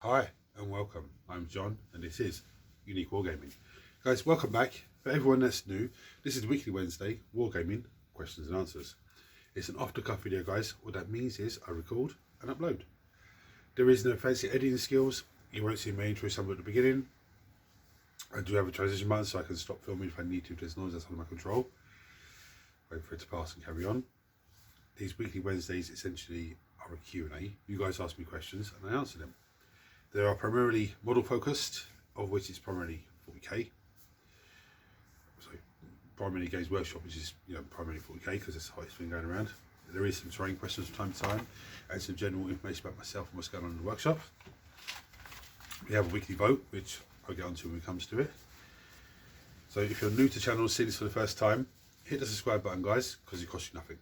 Hi and welcome. I'm John and this is Unique Wargaming. Guys, welcome back. For everyone that's new, this is Weekly Wednesday Wargaming Questions and Answers. It's an off-the-cuff video, guys. What that means is I record and upload. There is no fancy editing skills. You won't see my intro somewhere at the beginning. I do have a transition button so I can stop filming if I need to, if there's noise that's under my control. Wait for it to pass and carry on. These Weekly Wednesdays essentially are a Q&A. You guys ask me questions and I answer them. They are primarily model focused, of which it's primarily 40k. So primarily Games Workshop, which is primarily 40k because it's the highest thing going around. There is some terrain questions from time to time and some general information about myself and what's going on in the workshop. We have a weekly vote, which I'll get onto when it comes to it. So if you're new to the channel and see this for the first time, hit the subscribe button, guys, because it costs you nothing.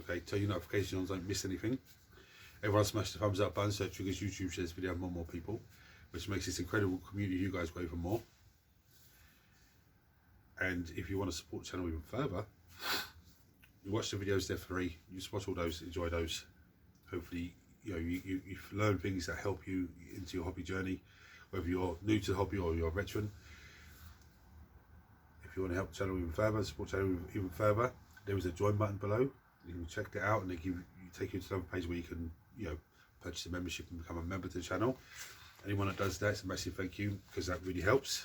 Okay, turn your notifications on so don't miss anything. Everyone smash the thumbs up button so it triggers YouTube shares video to more and more people, which makes this incredible community you guys go even more. And if you want to support the channel even further, you watch the videos, they're free. You just watch all those, enjoy those. Hopefully, you've learned things that help you into your hobby journey, whether you're new to the hobby or you're a veteran. If you want to help the channel even further, support the channel even further, there is a join button below. You can check that out and they take you to another page where you can purchase a membership and become a member to the channel. Anyone that does that, it's a massive thank you because that really helps.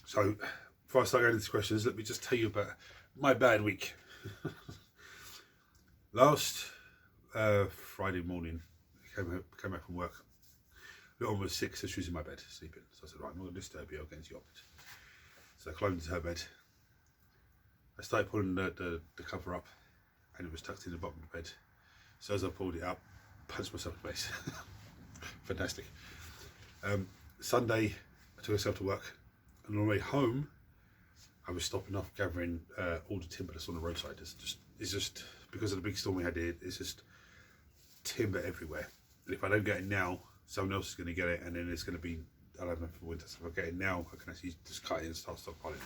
So before I start going into questions, let me just tell you about my bad week. Last Friday morning, I came back from work. Little one was sick, so she was in my bed sleeping. So I said, right, I'm not going to disturb you, I'll get into your bed. So I climbed into her bed. I started pulling the cover up and it was tucked in the bottom of the bed. So as I pulled it up, punched myself in the face. Fantastic. Sunday, I took myself to work, and on the way home, I was stopping off gathering all the timber that's on the roadside. It's just because of the big storm we had here. It's just timber everywhere. And if I don't get it now, someone else is going to get it, and then it's going to be I don't know for winter. So if I get it now, I can actually just cut it and start stockpiling.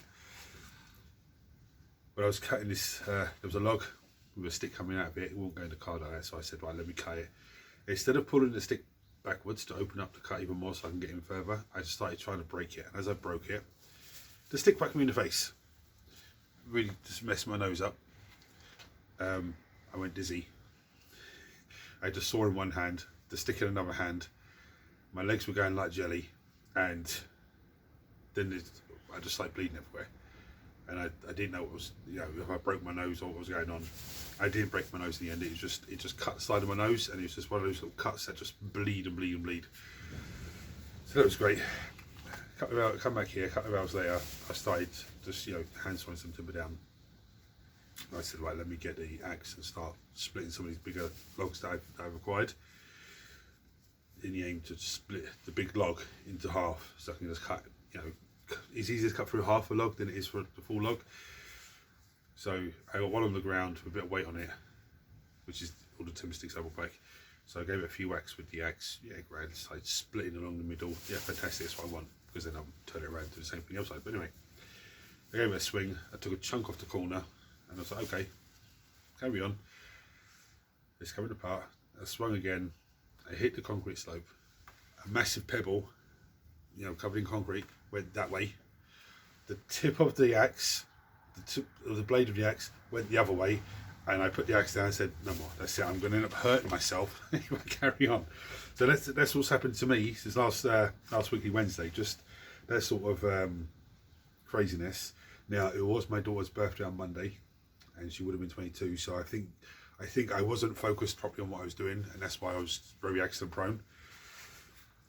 When I was cutting this, there was a log with a stick coming out of it. It won't go in the car like that, so I said, right, let me cut it. Instead of pulling the stick backwards to open up the cut even more so I can get in further, I just started trying to break it. And as I broke it, the stick whacked me in the face. Really just messed my nose up. I went dizzy. I had the saw in one hand, the stick in another hand. My legs were going like jelly, and then I just started bleeding everywhere. And I didn't know what was, if I broke my nose or what was going on. I didn't break my nose in the end. It just cut the side of my nose, and it was just one of those little cuts that just bleed and bleed and bleed. So that was great. Come back here. A couple of hours later, I started just hand sawing some timber down. I said, right, let me get the axe and start splitting some of these bigger logs that I've acquired, in the aim to split the big log into half, so I can just cut. It's easier to cut through half a log than it is for the full log. So I got one on the ground with a bit of weight on it, which is all the timber sticks I will break. So I gave it a few whacks with the axe. Yeah, great. It's like splitting along the middle. Yeah, fantastic. That's what I want, because then I'll turn it around and do the same thing outside. But anyway, I gave it a swing. I took a chunk off the corner, and I was like, okay, carry on. It's coming apart. I swung again. I hit the concrete slope. A massive pebble, covered in concrete, went that way. The tip of the axe, the blade of the axe went the other way, and I put the axe down and said, no more, that's it, I'm going to end up hurting myself if I carry on. So that's what's happened to me since last Weekly Wednesday, just that sort of craziness. Now, it was my daughter's birthday on Monday, and she would have been 22, so I think I wasn't focused properly on what I was doing, and that's why I was very accident prone.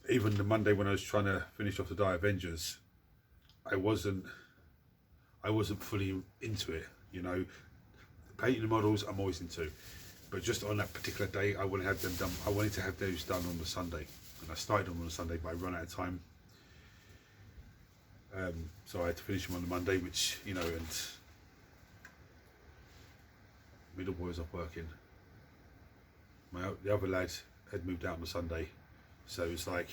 Even the Monday when I was trying to finish off the Die Avengers, I wasn't fully into it. Painting the models I'm always into, but just on that particular day I wanted to have them done. I wanted to have those done on the Sunday, and I started them on the Sunday, but I ran out of time. So I had to finish them on the Monday, which and middle boy was off working. The other lad had moved out on the Sunday. So it's like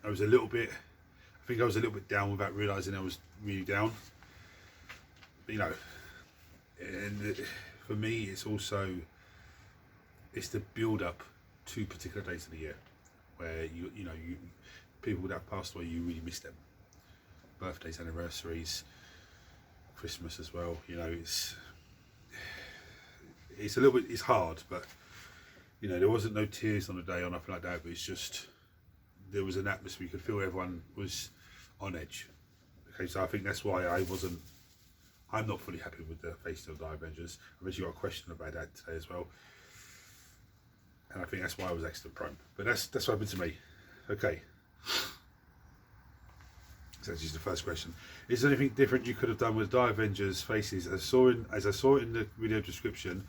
I was a little bit down without realising I was really down. But, and for me, it's the build up to particular days of the year. where you know people that have passed away, you really miss them. Birthdays, anniversaries, Christmas as well. You know, it's a little bit, it's hard, but you know, there wasn't no tears on the day or nothing like that. But it's just there was an atmosphere. You could feel everyone was on edge. Okay, so I think that's why I'm not fully happy with the Face of the Avengers. I've actually got a question about that today as well, and I think that's why I was accident prone. But that's what happened to me. Okay. So that's just the first question. Is there anything different you could have done with Die Avengers faces? As I saw in the video description,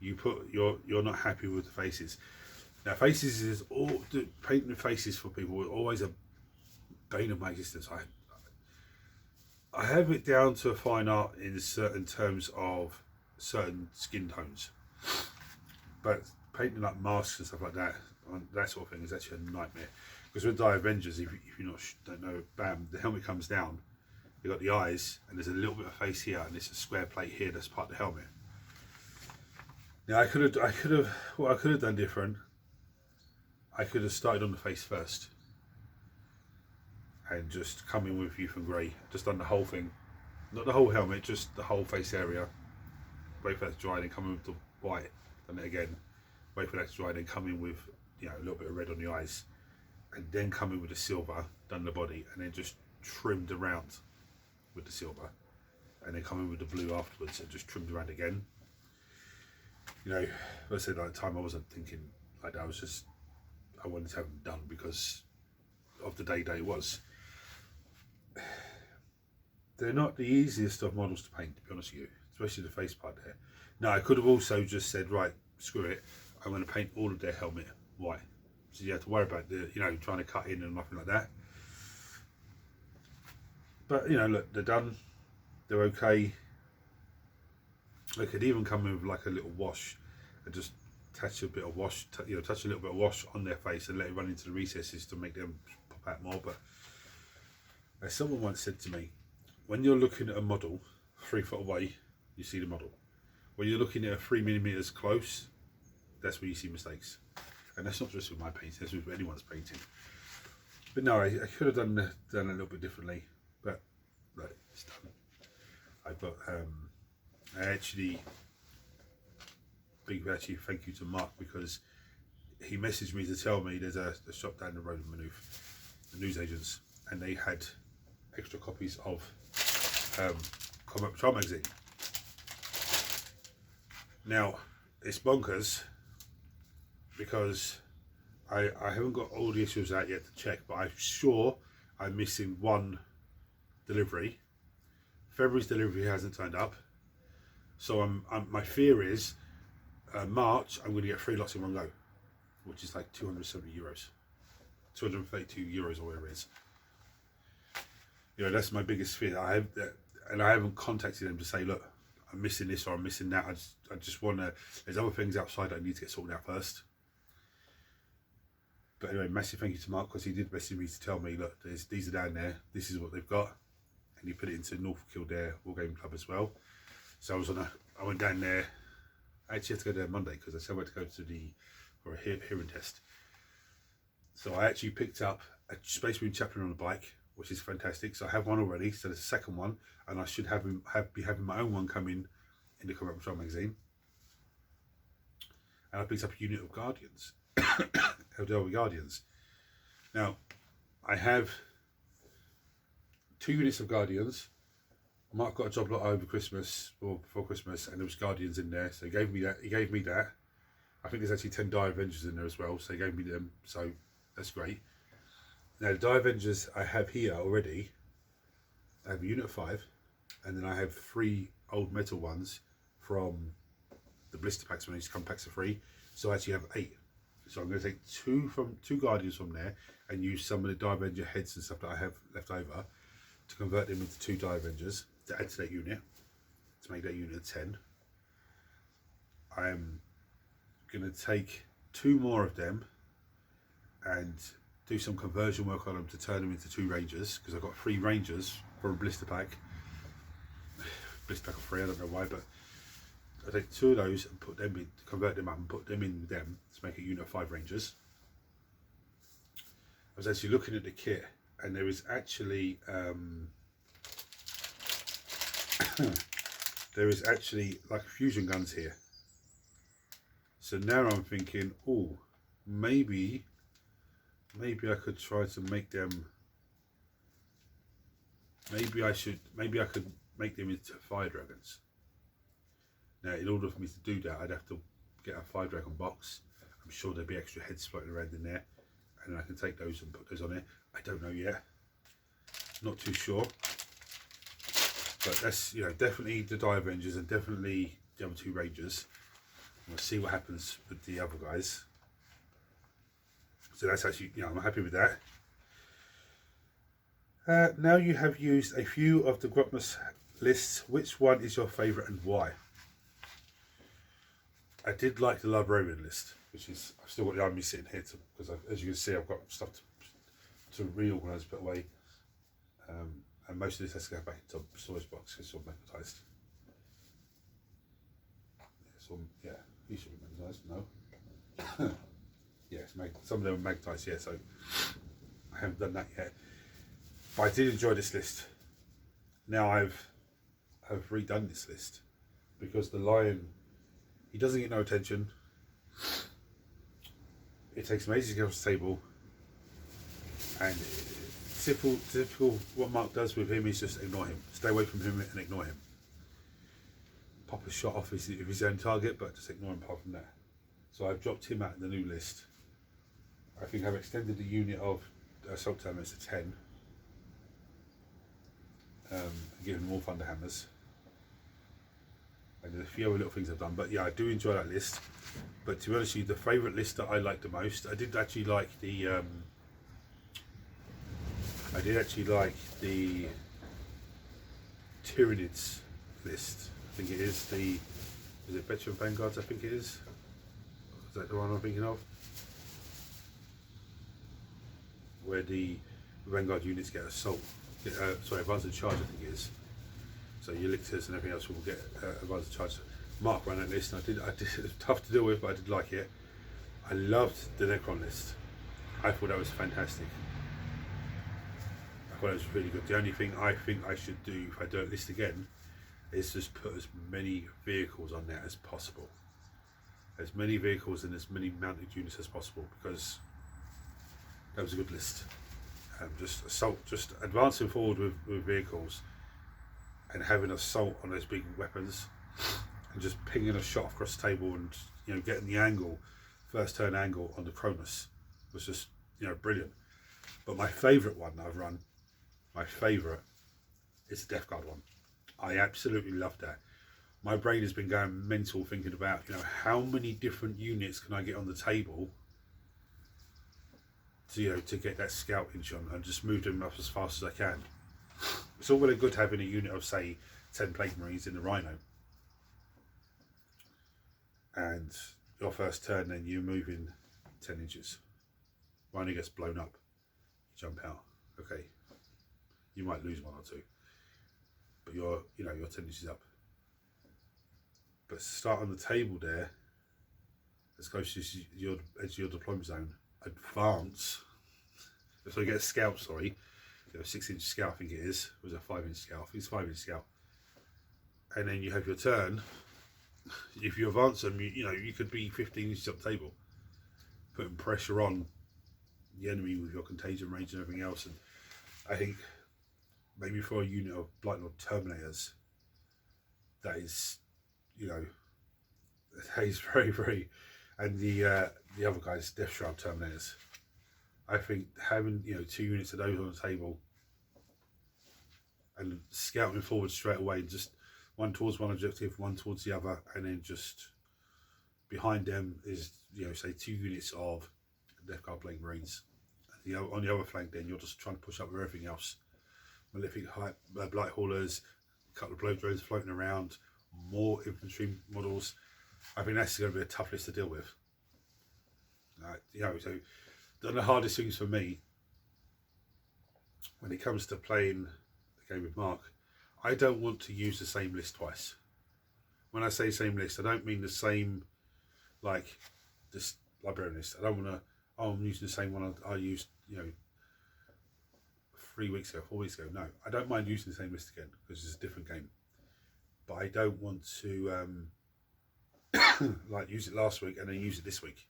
you put you're not happy with the faces. Now faces is all painting the faces for people was always a bane of my existence. I have it down to a fine art in certain terms of certain skin tones, but painting like masks and stuff like that, that sort of thing, is actually a nightmare. Because with Die Avengers, if you don't know, bam, the helmet comes down, you've got the eyes, and there's a little bit of face here, and there's a square plate here that's part of the helmet. Now I could have, what I could have done different, I could have started on the face first, and just come in with Youth and Grey, just done the whole thing, not the whole helmet, just the whole face area. Wait for that to dry, then come in with the white, done it again. Wait for that to dry, then come in with, you know, a little bit of red on the eyes, and then come in with the silver, done the body, and then just trimmed around with the silver, and then come in with the blue afterwards and just trimmed around again. You know, I said at the time I wasn't thinking like that. I wanted to have them done because of the day it was. They're not the easiest of models to paint, to be honest with you, especially the face part there. Now I could have also just said, right, screw it, I'm going to paint all of their helmet white. So you have to worry about the, you know, trying to cut in and nothing like that. But you know, look, they're done. They're okay. They could even come in with like a little wash and just touch a bit of wash, you know, touch a little bit of wash on their face and let it run into the recesses to make them pop out more. But as someone once said to me, when you're looking at a model 3 foot away, you see the model. When you're looking at 3 millimeters close, that's where you see mistakes. And that's not just with my painting, that's with anyone's painting. But no, I could have done a little bit differently, but look, it's done. I've got, big thank you to Mark, because he messaged me to tell me there's a shop down the road in Maynooth, the newsagents, and they had extra copies of Combat Patrol magazine. Now, it's bonkers, because I haven't got all the issues out yet to check, but I'm sure I'm missing one delivery. February's delivery hasn't turned up, so my fear is March I'm going to get 3 lots in one go, which is like €270, 232 euros or whatever it is. You know, that's my biggest fear. I have that, and I haven't contacted them to say, look, I'm missing this or I'm missing that. I just want to. There's other things outside that I need to get sorted out first. But anyway, massive thank you to Mark, because he did message me to tell me, look, these are down there. This is what they've got, and he put it into North Kildare Wargaming Club as well. So I went down there. I actually had to go there Monday because I said I had to go for a hearing test. So I actually picked up a Space Marine chaplain on a bike, which is fantastic. So I have one already. So there's a second one, and I should be having my own one coming in the Combat Patrol magazine. And I picked up a unit of Guardians, Elderly Guardians. Now I have 2 units of Guardians. Mark got a job lot over Christmas, or before Christmas, and there was Guardians in there, so he gave me that. I think there's actually 10 Die Avengers in there as well, so he gave me them, so that's great. Now the Die Avengers I have here already, I have a unit of 5, and then I have 3 old metal ones from the blister packs when they used to come packs of 3, so I actually have 8. So I'm going to take 2 Guardians from there and use some of the Die Avenger heads and stuff that I have left over to convert them into 2 Die Avengers to add to that unit, to make that unit of 10. I am going to take 2 more of them and do some conversion work on them to turn them into 2 Rangers, because I've got 3 Rangers for a blister pack. Blister pack of 3, I don't know why, but I take 2 of those and put them in, convert them up and put them in with them to make a unit of 5 Rangers. was actually looking at the kit, and there is actually there is actually like fusion guns here. So now I'm thinking, oh, maybe I could try to make them. Maybe I could make them into fire dragons. Now, in order for me to do that, I'd have to get a fire dragon box. I'm sure there'd be extra heads floating around in there, and I can take those and put those on there. I don't know yet. Not too sure. But that's, you know, definitely the Die Avengers and definitely the other 2 Rangers. We'll see what happens with the other guys. So that's actually, you know, I'm happy with that. Now you have used a few of the Grotmus lists. Which one is your favourite and why? I did like the Librarian list, which is, I've still got the army sitting here because as you can see, I've got stuff to reorganise, put away. And most of this has to go back into the storage box because it's all magnetised. Yeah, you should be magnetised, no? Yeah, some of them are magnetised, yeah, so I haven't done that yet. But I did enjoy this list. Now I've redone this list because the Lion, he doesn't get no attention. It takes him ages to get off the table, and typical what Mark does with him is just ignore him, stay away from him and ignore him. Pop a shot off his own target, but just ignore him apart from that. So I've dropped him out in the new list. I think I've extended the unit of assault terminals to 10. Given them all thunder hammers. And there's a few other little things I've done, but yeah, I do enjoy that list. But to be honest with you, the favourite list that I like the most, I did actually like the Tyranids list. I think it is it Veteran Vanguards? I think it is. Is that the one I'm thinking of? Where the Vanguard units get assault. Advanced charge, I think it is. So your lictors and everything else will get advanced charge. Mark ran that list, and I did. It was tough to deal with, but I did like it. I loved the Necron list. I thought that was fantastic. I thought it was really good. The only thing I think I should do if I do a list again is just put as many vehicles on there as possible. As many vehicles and as many mounted units as possible, because that was a good list. Just advancing forward with vehicles and having assault on those big weapons and just pinging a shot across the table and, you know, getting the angle, first turn angle on the Cronus was just, you know, brilliant. But my favourite one that I've run, is the Death Guard one. I absolutely love that. My brain has been going mental thinking about, you know, how many different units can I get on the table to get that scout inch on and just move them up as fast as I can. It's all really good having a unit of, say, 10 Plague Marines in the Rhino, and your first turn, then you move in 10 inches. Rhino gets blown up, you jump out. Okay, you might lose 1 or 2, but you're 10 inches up. But start on the table there, as close as your edge of your deployment zone. Advance, so you get a scout, sorry, you know, 6-inch scout, I think it is. Was a 5-inch scout? I think it's 5-inch scout. And then you have your turn. If you advance them, you could be 15 inches up the table, putting pressure on the enemy with your contagion range and everything else. And I think maybe for a unit of Blight Lord Terminators, that is, that is very, very. And the other guys, Death Shroud Terminators. I think having 2 units of those on the table and scouting forward straight away, just one towards one objective, one towards the other, and then just behind them is say 2 units of Death Guard Plague Marines. On the other flank, then you're just trying to push up with everything else. Malefic Blight Haulers, a couple of blow drones floating around, more infantry models. I think that's going to be a tough list to deal with. So the hardest things for me when it comes to playing the game with Mark, I don't want to use the same list twice. When I say same list, I don't mean the same, like this librarian list. I don't want to, I'm using the same one I used, 3 weeks ago, 4 weeks ago. No, I don't mind using the same list again because it's a different game. But I don't want to like use it last week and then use it this week,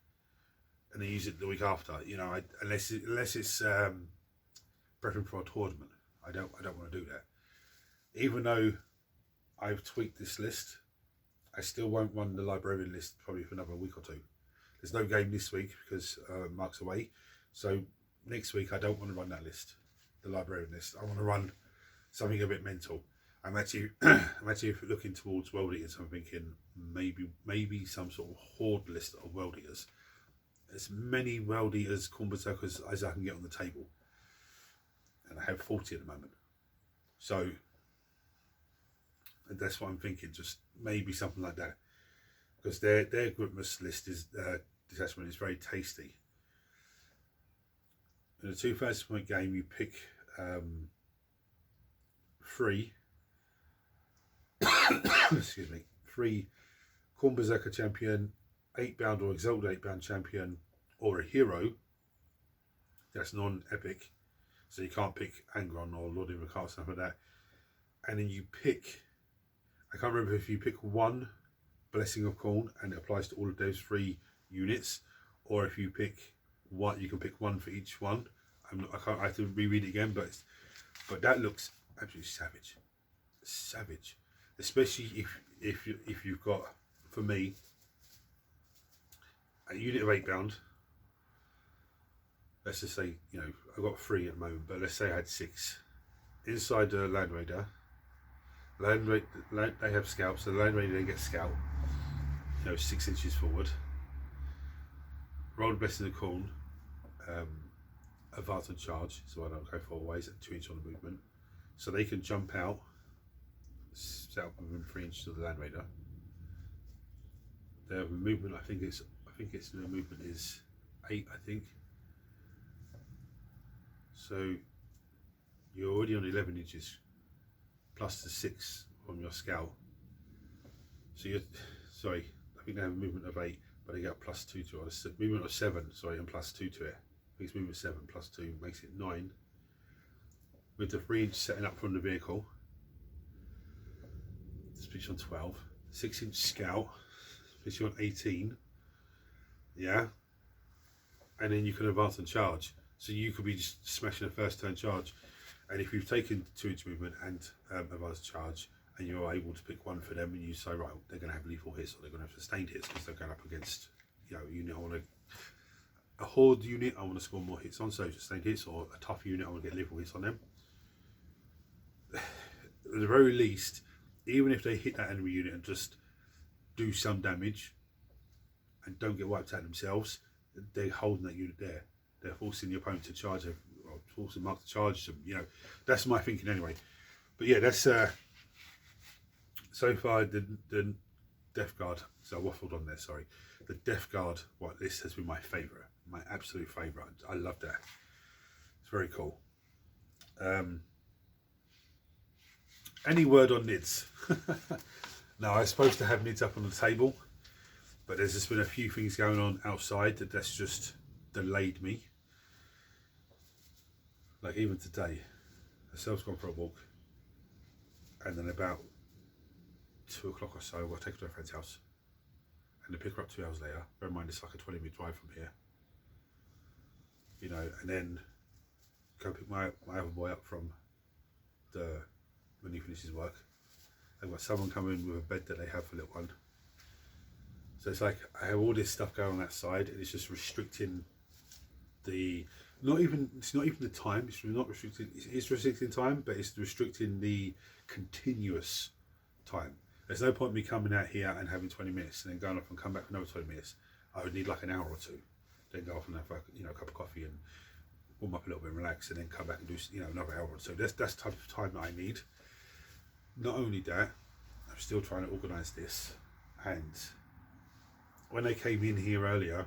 and then use it the week after. You know, unless it's prepping for a tournament, I don't want to do that. Even though I've tweaked this list, I still won't run the librarian list probably for another week or two. There's no game this week because Mark's away, so next week I don't want to run that list, the librarian list. I want to run something a bit mental. I'm actually looking towards world eaters. I'm thinking maybe some sort of horde list of world eaters. As many world eaters, corn berserkers as I can get on the table, and I have 40 at the moment. So that's what I'm thinking. Just maybe something like that, because their Christmas list is detachment is very tasty. In a 2,000 point game, you pick 3 excuse me, 3 corn berserker champion, 8-bound or exalted 8-bound champion, or a hero that's non-epic, so you can't pick Angron or Lord of the Cast, stuff like that. And then you pick, I can't remember if you pick 1 Blessing of Corn and it applies to all of those 3 units, or if you pick 1, you can pick 1 for each one. I have to reread it again, but that looks absolutely savage, especially if you've got, for me, a unit of 8-bound. Let's just say, you know, I've got 3 at the moment, but let's say I had 6 inside the Land Raider. They have scout, so the Land Raider then gets scout, you know, 6 inches forward. Roll the Blessing of Corn, advance and charge, so I don't go 4 ways at 2 inches on the movement, so they can jump out, set up within 3 inches of the Land Raider. Their movement, I think the movement is 8, I think. So you're already on 11 inches plus the 6 from your scout. So you're, sorry, I think they have a movement of 8, but they get plus 2 to it. A movement of 7, sorry, and plus 2 to it. I think it's movement 7 plus 2 makes it 9. With the 3 inch setting up from the vehicle, puts you on 12. 6 inch scout puts you on 18. Yeah. And then you can advance and charge. So you could be just smashing a first turn charge. And if you've taken 2 inch movement and advanced charge, and you're able to pick 1 for them, and you say, right, they're going to have lethal hits or they're going to have sustained hits because they're going up against, you know, unit I want to, a horde unit I want to score more hits on, so sustained hits, or a tough unit I want to get lethal hits on them. At the very least, even if they hit that enemy unit and just do some damage and don't get wiped out themselves, they're holding that unit there. They're forcing the opponent to charge, or forcing Mark to charge them. You know, that's my thinking anyway. But yeah, that's so far the Death Guard. So I waffled on there. Sorry, the Death Guard white list has been my favourite, my absolute favourite. I love that. It's very cool. Any word on NIDS? Now, I was supposed to have NIDS up on the table, but there's just been a few things going on outside that's just delayed me. Like even today, Sel's gone for a walk, and then about 2 o'clock or so, I'll take her to a friend's house, and then pick her up 2 hours later. Bear in mind, it's like a 20-minute drive from here. You know, and then go pick my other boy up from when he finishes work. I've got someone coming with a bed that they have for little one. So it's like I have all this stuff going on that side, and it's just restricting the it's not even the time. It's not restricting. It's restricting time, but it's restricting the continuous time. There's no point in me coming out here and having 20 minutes and then going off and come back for another 20 minutes. I would need like an hour or 2, then go off and have a cup of coffee and warm up a little bit and relax, and then come back and do another hour or 2. That's the type of time that I need. Not only that, I'm still trying to organise this, and when they came in here earlier,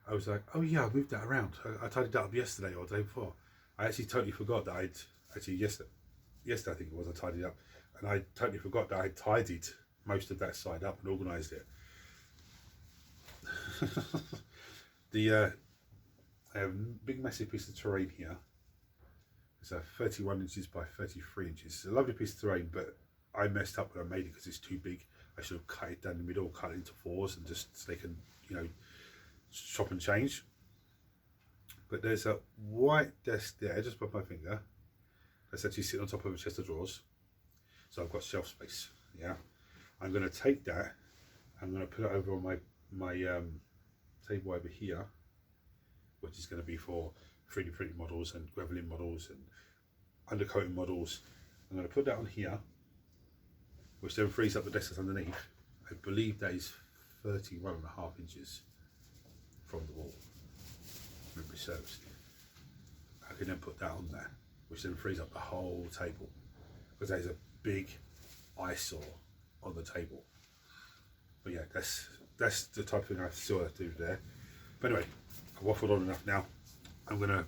I was like, oh yeah, I moved that around. I tidied that up yesterday or the day before. I actually totally forgot that yesterday I think it was, I tidied up, and I totally forgot that I tidied most of that side up and organised it. I have a big massive piece of terrain here. It's a 31 inches by 33 inches. It's a lovely piece of terrain, but I messed up when I made it because it's too big. I should have cut it down the middle, cut it into fours, and just so they can, you know, chop and change. But there's a white desk there, just above my finger. That's actually sitting on top of a chest of drawers. So I've got shelf space. Yeah, I'm going to take that. I'm going to put it over on my table over here, which is going to be for 3D printing models and graveling models and undercoating models. I'm going to put that on here, which then frees up the desk that's underneath. I believe that is 31.5 inches from the wall, memory serves. I can then put that on there, which then frees up the whole table, because there's a big eyesore on the table. But yeah, that's the type of thing I still have to do there. But anyway, I've waffled on enough now. I'm going to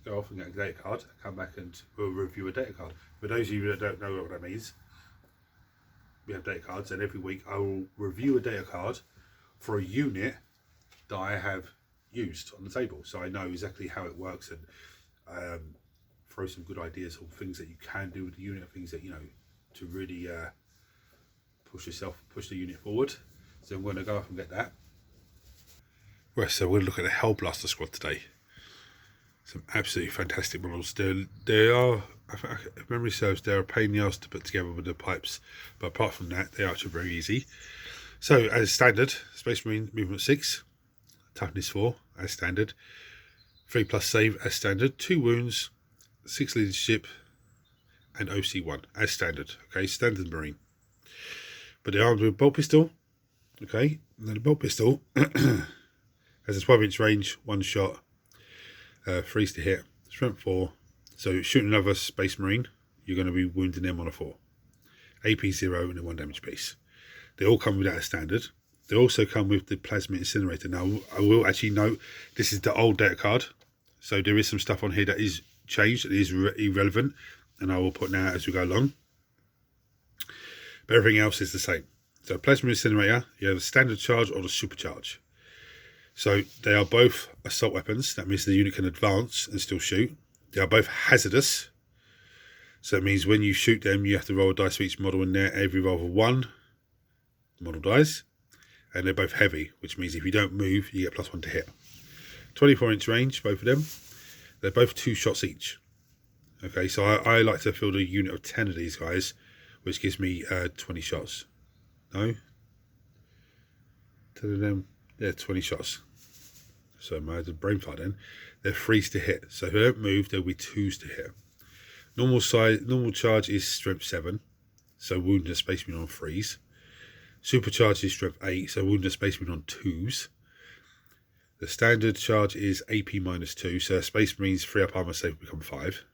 go off and get a data card, come back and we'll review a data card. For those of you that don't know what that means, we have data cards, and every week I will review a data card for a unit that I have used on the table, so I know exactly how it works, and throw some good ideas on things that you can do with the unit, things that, you know, to really push the unit forward. So I'm going to go off and get that. Right, so we're going to look at the Hellblaster squad today. Some absolutely fantastic models. They are, if memory serves, they're a pain in the arse to put together with the pipes, but apart from that, they are actually very easy. So as standard, Space Marine movement 6, toughness 4 as standard, 3+ save as standard, 2 wounds, 6 leadership, and OC 1 as standard. Okay, standard Marine. But they're armed with a bolt pistol. Okay, and then the bolt pistol has a 12-inch range, 1 shot, 3 to hit, strength 4. So shooting another Space Marine, you're going to be wounding them on a 4. AP 0 and a 1 damage piece. They all come with that as standard. They also come with the plasma incinerator. Now, I will actually note this is the old data card, so there is some stuff on here that is changed, that is irrelevant, and I will put now as we go along. But everything else is the same. So plasma incinerator, you have the standard charge or the supercharge. So they are both assault weapons. That means the unit can advance and still shoot. They are both hazardous. So it means when you shoot them, you have to roll a dice for each model in there. Every roll of 1, the model dies. And they're both heavy, which means if you don't move, you get +1 to hit. 24-inch range, both of them. They're both 2 shots each. Okay, so I like to field a unit of 10 of these guys, which gives me 20 shots. No? 10 of them, yeah, 20 shots. So my brain fart then. They're 3s to hit. So if they don't move, there'll be 2s to hit. Normal charge is strength 7. So wounded and Space Marine on 3s. Supercharge is strength 8. So wounded and Space Marine on 2s. The standard charge is AP -2. So Space Marine's 3 up armor save become 5.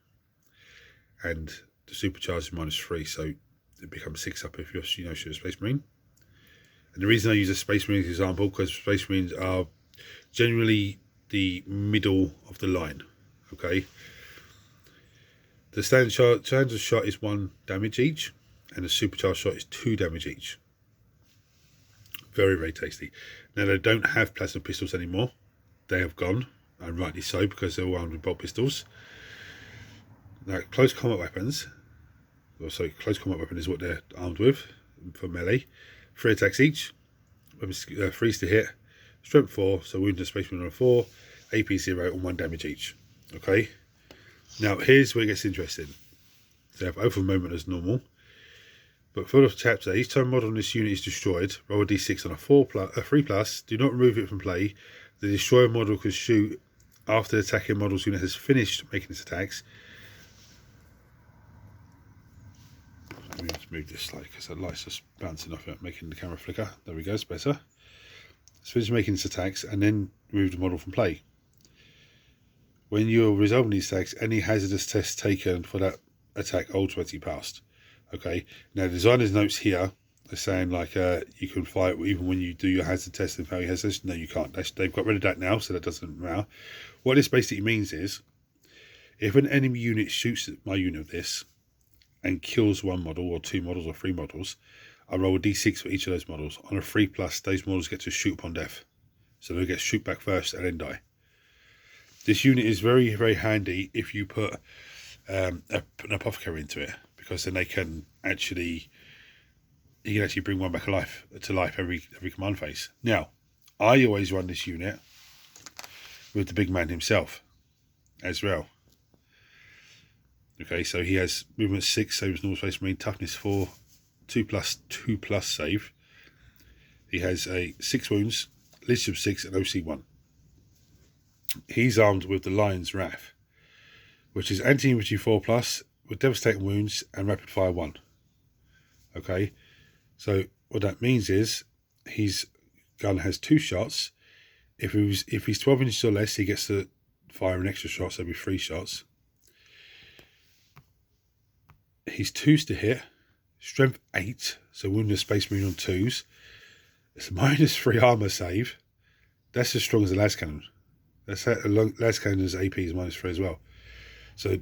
And the supercharge is -3. So it becomes 6 up if you're, shoot a Space Marine. And the reason I use a Space Marine example, because Space Marines are generally the middle of the line. Okay. The standard shot is 1 damage each, and the supercharged shot is 2 damage each. Very, very tasty. Now they don't have plasma pistols anymore. They have gone, and rightly so, because they're all armed with bolt pistols. Now close combat weapons. Also, close combat weapon is what they're armed with for melee. 3 attacks each, 3s to hit, strength 4, so wounded Space Marine on a 4, AP 0 and 1 damage each. Okay, now here's where it gets interesting. They have open movement as normal, but for the chapter, each time a model on this unit is destroyed, roll a d6 on a 3+, do not remove it from play. The destroyer model can shoot after the attacking model's unit has finished making its attacks. Let me just move this slightly because the light's just bouncing off it, making the camera flicker. There we go, it's better. It's finished making its attacks and then remove the model from play. When you're resolving these attacks, any hazardous tests taken for that attack ultimately passed. Okay, now the designer's notes here are saying like you can fight even when you do your hazard test and fail your hazard test. No, you can't. They've got rid of that now, so that doesn't matter. What this basically means is if an enemy unit shoots at my unit of this and kills 1 model or 2 models or 3 models, I roll a d6 for each of those models. On a 3+, those models get to shoot upon death. So they'll get shoot back first and then die. This unit is very, very handy if you put an apothecary into it, because then they can actually, you can actually bring one back alive to life every command phase. Now, I always run this unit with the big man himself as well. Okay, so he has movement 6, saves North Space Marine, toughness 4, 2+2+ save. He has a 6 wounds, leadership 6, and OC 1. He's armed with the Lion's Wrath, which is anti-infantry 4+, with devastating wounds and rapid fire 1. Okay, so what that means is his gun has 2 shots. If he's 12 inches or less, he gets to fire an extra shot, so it'll be 3 shots. He's 2s to hit, strength 8, so wounded Space Marine on 2s. It's a -3 armor save. That's as strong as a las cannon. That's las cannon's AP is -3 as well. So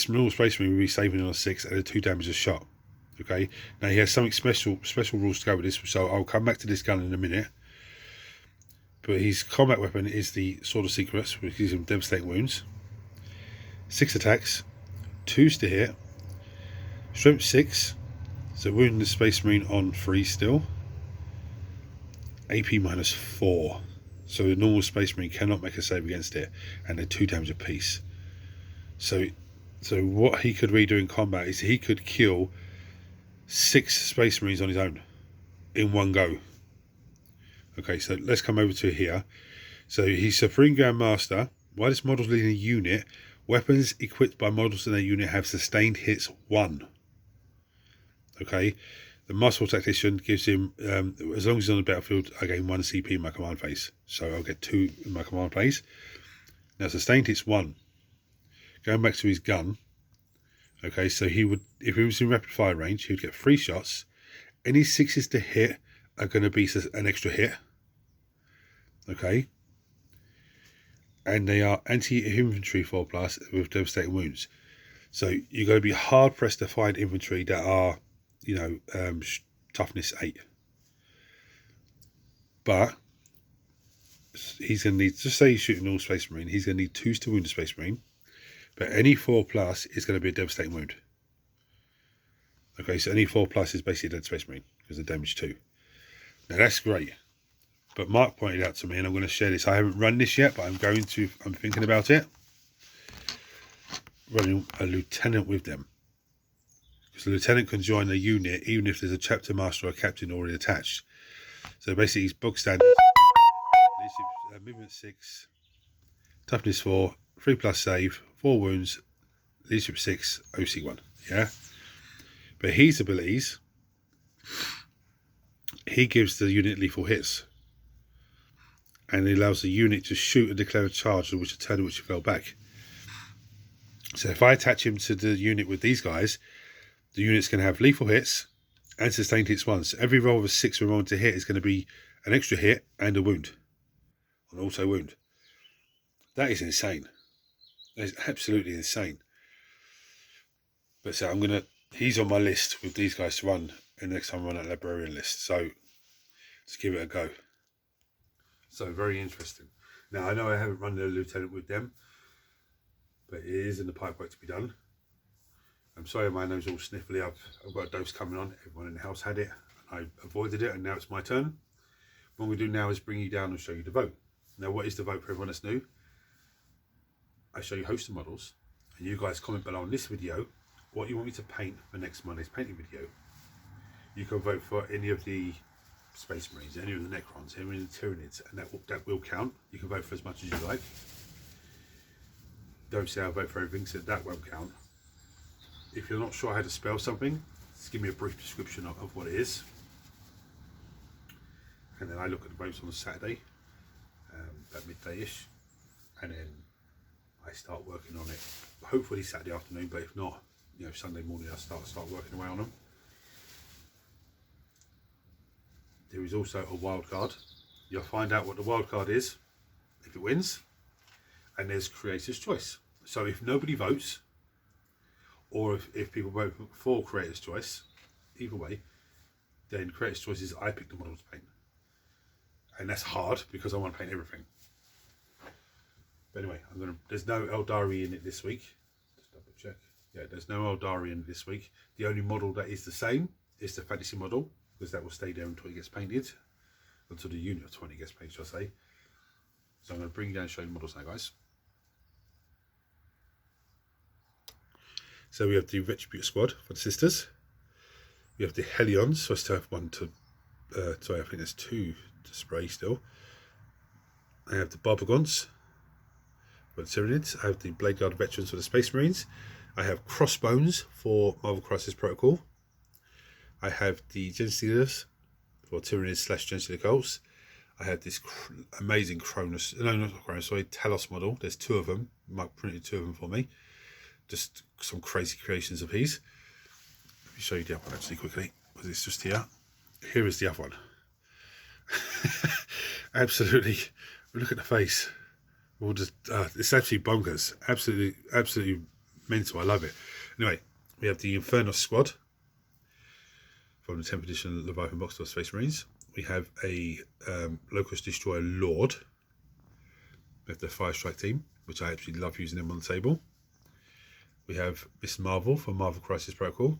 normal Space Marine will be saving on a 6 and a 2 damage a shot. Okay. Now he has something special rules to go with this, so I'll come back to this gun in a minute. But his combat weapon is the Sword of Secrets, which gives him devastating wounds. 6 attacks, 2s to hit, strength 6, so wounding the Space Marine on 3 still. AP -4, so the normal Space Marine cannot make a save against it, and they're 2 damage apiece. So what he could redo in combat is he could kill 6 Space Marines on his own in one go. Okay, so let's come over to here. So he's Supreme Grand Master. While this model's leading a unit, weapons equipped by models in their unit have sustained hits 1. Okay, the Masterful Tactician gives him, as long as he's on the battlefield, I gain 1 CP in my command phase. So I'll get 2 in my command phase. Now sustained hits 1. Going back to his gun. Okay, so he would, if he was in rapid fire range, he would get 3 shots. Any 6s to hit are going to be an extra hit. Okay. And they are anti-infantry 4+ with devastating wounds. So you're going to be hard pressed to find infantry that are, you know, toughness 8. But he's going to need, just say he's shooting all Space Marine, he's going to need 2s to wound a Space Marine. But any 4+ is going to be a devastating wound. Okay, so any 4+ is basically a dead Space Marine because of damage 2. Now that's great. But Mark pointed out to me, and I'm going to share this. I haven't run this yet, but I'm thinking about it. Running a lieutenant with them. Because the lieutenant can join the unit even if there's a chapter master or a captain already attached. So basically he's bog standard. Movement 6, toughness 4, 3+ save, 4 wounds, leadership 6, OC 1. Yeah? But his abilities, he gives the unit lethal hits. And he allows the unit to shoot and declare a charge, which a turn in which he fell back. So if I attach him to the unit with these guys, the unit's going to have lethal hits and sustained hits once. So every roll of a 6 we're rolling to hit is going to be an extra hit and a wound. An auto wound. That is insane. That is absolutely insane. But so he's on my list with these guys to run the next time I run that librarian list. So let's give it a go. So very interesting. Now I know I haven't run the lieutenant with them, but it is in the pipework to be done. I'm sorry my nose all sniffly. I've got a dose coming on. Everyone in the house had it. I avoided it, and now it's my turn. What we do now is bring you down and show you the vote. Now, what is the vote for everyone that's new? I show you host of models, and you guys comment below on this video what you want me to paint for next Monday's painting video. You can vote for any of the Space Marines, any of the Necrons, any of the Tyranids, and that will count. You can vote for as much as you like. Don't say I vote for everything, so that won't count. If you're not sure how to spell something, just give me a brief description of what it is. And then I look at the votes on a Saturday, about midday-ish, and then I start working on it. Hopefully Saturday afternoon, but if not, you know, Sunday morning I'll start working away on them. There is also a wild card. You'll find out what the wild card is if it wins, and there's Creator's Choice. So if nobody votes, or if people vote for Creator's Choice, either way, then Creator's Choice is I pick the model to paint. And that's hard because I want to paint everything. But anyway, there's no Eldari in it this week. Just double check. Yeah, there's no Eldari in it this week. The only model that is the same is the fantasy model, because that will stay there until it gets painted, until the unit of 20 gets painted, shall I say. So I'm going to bring you down and show you the models now, guys. So we have the Retribute squad for the sisters. We have the Helions, so I still have one to, sorry, I think there's 2 to spray still. I have the Barbagons for the Tyranids. I have the Blade Guard veterans for the Space Marines. I have Crossbones for Marvel Crisis Protocol. I have the Genestealers for Tyranids / Genestealer Cults. I have this amazing Cronus, no, not Cronus, sorry, Talos model. There's 2 of them. Mike printed 2 of them for me. Just some crazy creations of his. Let me show you the other one actually quickly, because it's just here. Here is the other one. Absolutely, look at the face. We'll just, it's actually bonkers. Absolutely mental. I love it. Anyway, we have the Inferno squad from the 10th edition Leviathan box of Space Marines. We have a Locust Destroyer Lord. We have the Fire Strike team, which I absolutely love using them on the table. We have Miss Marvel for Marvel Crisis Protocol.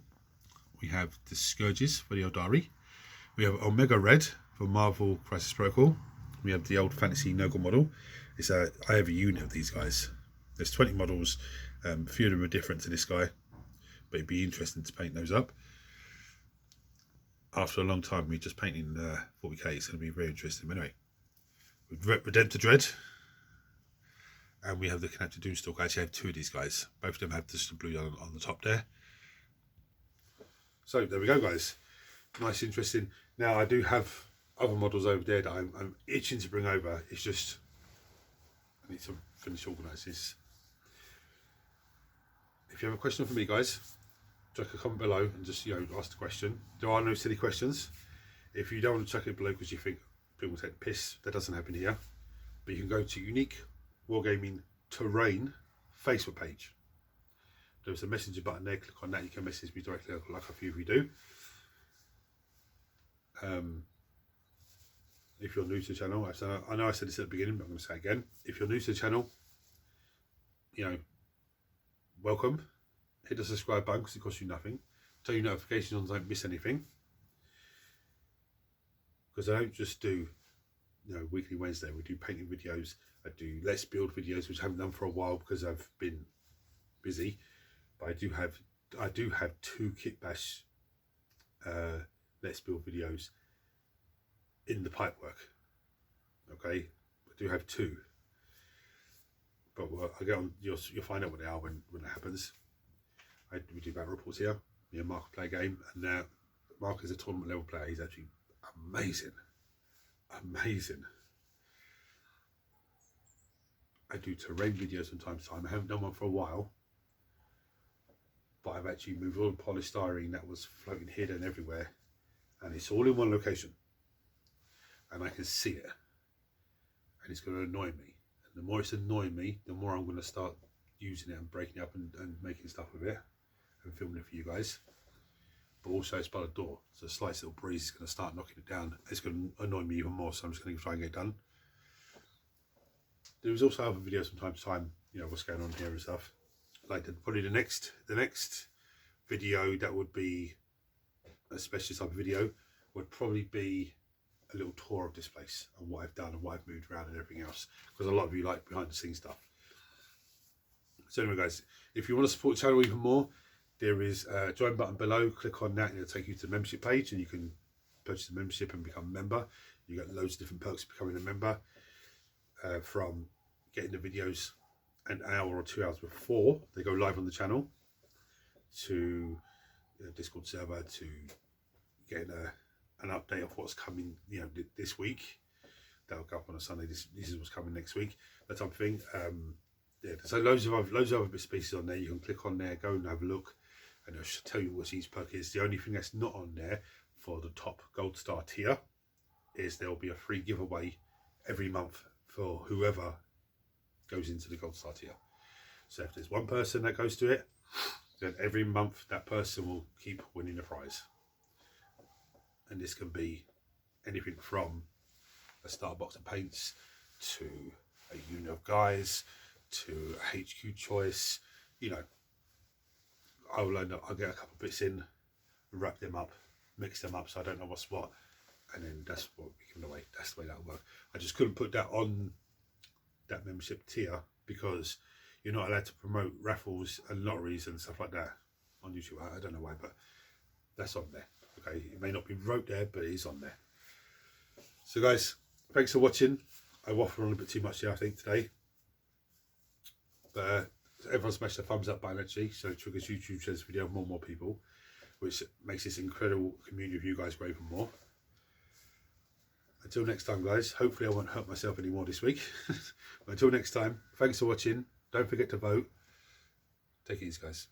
We have the Scourges for the Eldari. We have Omega Red for Marvel Crisis Protocol. We have the old Fantasy Noggle model. I have a unit of these guys. There's 20 models. A few of them are different to this guy, but it'd be interesting to paint those up. After a long time, we're just painting 40k. It's going to be very interesting. But anyway, with Redemptor Dread, and we have the Canaptor Doomstalker. I actually have 2 of these guys. Both of them have just the blue on the top there. So there we go, guys. Nice, interesting. Now I do have other models over there that I'm itching to bring over. It's just I need to finish organising this. If you have a question for me, guys, chuck a comment below and just ask the question. There are no silly questions. If you don't want to chuck it below because you think people will take the piss, that doesn't happen here. But you can go to Unique Wargaming Terrain Facebook page. There's a messenger button there. Click on that. You can message me directly, like a few of you do. If you're new to the channel, I know I said this at the beginning, but I'm going to say it again. If you're new to the channel, welcome. Hit the subscribe button because it costs you nothing. Turn your notifications on so don't miss anything. Because I don't just do weekly Wednesday. We do painting videos. I do Let's Build videos, which I haven't done for a while because I've been busy. But I do have 2 kit bash Let's Build videos in the pipework. Okay, I do have 2. But I get on. You'll find out what they are when that happens. We do battle reports here. Me and Mark play a game, and now Mark is a tournament level player. He's actually amazing. I do terrain videos from time to time. I haven't done one for a while, but I've actually moved all the polystyrene that was floating here and everywhere, and it's all in one location, and I can see it, and it's going to annoy me. And the more it's annoying me, the more I'm going to start using it and breaking it up and making stuff with it and filming it for you guys. But also it's by the door, so a slight little breeze is going to start knocking it down. It's going to annoy me even more, so I'm just going to try and get it done. There's also other videos from time to time, what's going on here and stuff. Like probably the next video that would be a specialist type of video would probably be a little tour of this place and what I've done and what I've moved around and everything else, because a lot of you like behind the scenes stuff. So anyway, guys, if you want to support the channel even more, there is a join button below. Click on that and it'll take you to the membership page, and you can purchase the membership and become a member. You get loads of different perks becoming a member, from getting the videos an hour or 2 hours before they go live on the channel, to Discord server, to getting an update of what's coming this week. That'll go up on a Sunday. This is what's coming next week, that type of thing. So loads of other bits and pieces on there. You can click on there, go and have a look, and it'll tell you what each perk is. The only thing that's not on there for the top gold star tier is there'll be a free giveaway every month for whoever goes into the gold star tier. So if there's one person that goes to it, then every month that person will keep winning a prize. And this can be anything from a starter box of paints to a unit of guys to HQ choice. You know, I'll get a couple bits in, wrap them up, mix them up so I don't know what's what, and then that's what we give away. That's the way that'll work. I just couldn't put that on that membership tier because you're not allowed to promote raffles and lotteries and stuff like that on YouTube. I don't know why, but that's on there. Okay, it may not be wrote there, but it is on there. So guys, thanks for watching. I waffled on a bit too much here, I think, today. But everyone smash the thumbs up button actually, so it triggers YouTube shares this video more and more people, which makes this incredible community of you guys grow even more. Until next time guys, hopefully I won't hurt myself anymore this week. But until next time, thanks for watching. Don't forget to vote. Take it easy guys.